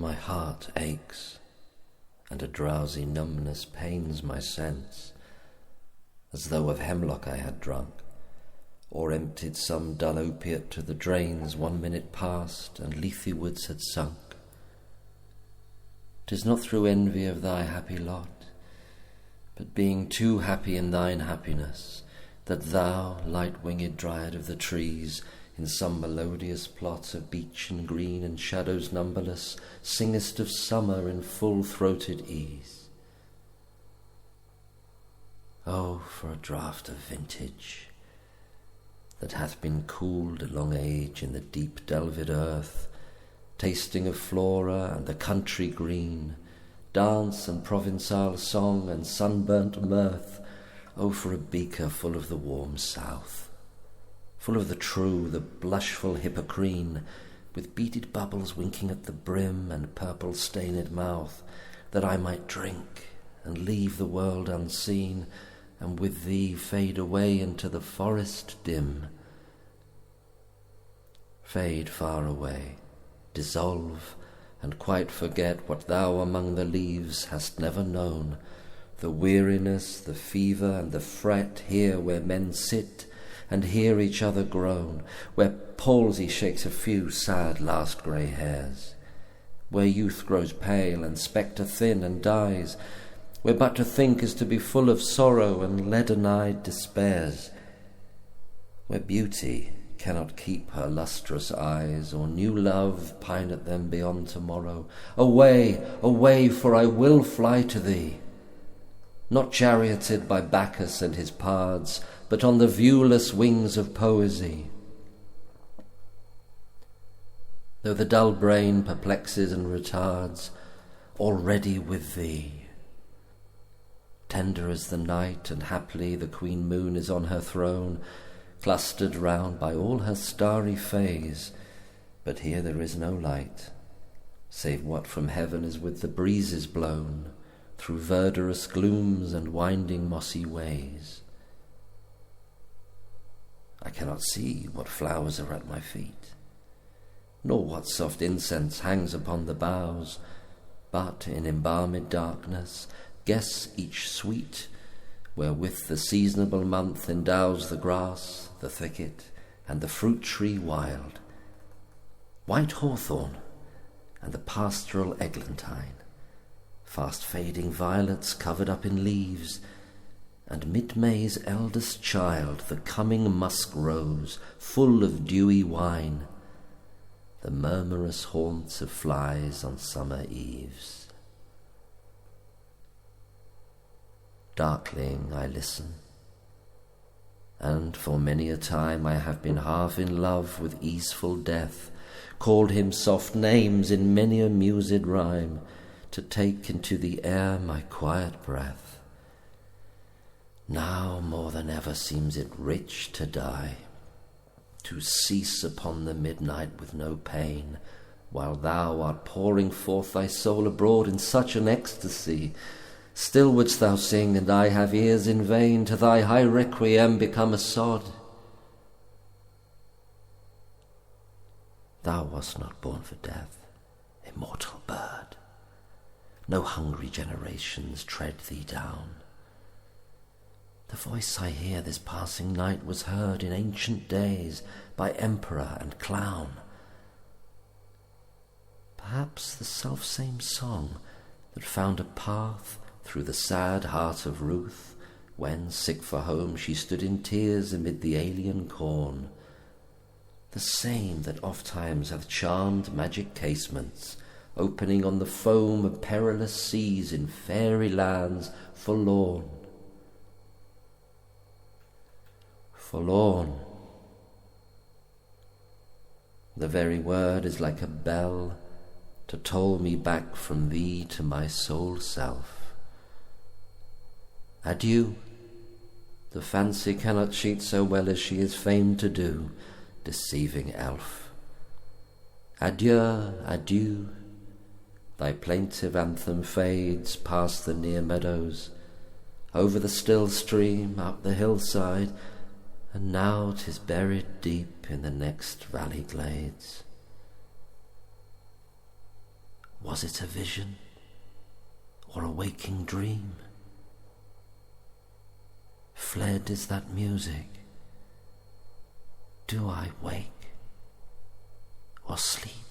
My heart aches, and a drowsy numbness pains my sense, as though of hemlock I had drunk, or emptied some dull opiate to the drains 1 minute past, and Lethe-wards had sunk. 'Tis not through envy of thy happy lot, but being too happy in thine happiness, that thou, light-winged Dryad of the trees, in some melodious plot of beechen green and shadows numberless, singest of summer in full-throated ease. Oh, for a draught of vintage, that hath been cooled a long age in the deep delved earth, tasting of Flora and the country green, dance and Provençal song and sunburnt mirth. Oh, for a beaker full of the warm south, full of the true, the blushful Hippocrene, with beaded bubbles winking at the brim and purple-stained mouth, that I might drink and leave the world unseen, and with thee fade away into the forest dim. Fade far away, dissolve, and quite forget what thou among the leaves hast never known, the weariness, the fever, and the fret here where men sit and hear each other groan, where palsy shakes a few sad last grey hairs, where youth grows pale and spectre thin and dies, where but to think is to be full of sorrow and leaden-eyed despairs, where beauty cannot keep her lustrous eyes, or new love pine at them beyond tomorrow. Away, away, for I will fly to thee, not charioted by Bacchus and his pards, but on the viewless wings of poesy. Though the dull brain perplexes and retards, already with thee. Tender as the night, and haply the queen moon is on her throne, clustered round by all her starry fays, but here there is no light, save what from heaven is with the breezes blown, through verdurous glooms and winding mossy ways. I cannot see what flowers are at my feet, nor what soft incense hangs upon the boughs, but in embalmed darkness guess each sweet, wherewith the seasonable month endows the grass, the thicket, and the fruit tree wild, white hawthorn, and the pastoral eglantine, fast fading violets covered up in leaves, and mid-May's eldest child, the coming musk rose, full of dewy wine, the murmurous haunts of flies on summer eves. Darkling I listen, and for many a time I have been half in love with easeful death, called him soft names in many a mused rhyme, to take into the air my quiet breath. Now more than ever seems it rich to die, to cease upon the midnight with no pain, while thou art pouring forth thy soul abroad in such an ecstasy. Still wouldst thou sing, and I have ears in vain, to thy high requiem become a sod. Thou wast not born for death, immortal bird. No hungry generations tread thee down. The voice I hear this passing night was heard in ancient days by emperor and clown. Perhaps the self-same song that found a path through the sad heart of Ruth, when, sick for home, she stood in tears amid the alien corn. The same that oft-times hath charmed magic casements, opening on the foam of perilous seas in fairy lands forlorn. Forlorn. The very word is like a bell to toll me back from thee to my sole self. Adieu, the fancy cannot cheat so well as she is famed to do, deceiving elf. Adieu, adieu, thy plaintive anthem fades past the near meadows, over the still stream, up the hillside, and now 'tis buried deep in the next valley glades. Was it a vision or a waking dream? Fled is that music. Do I wake or sleep?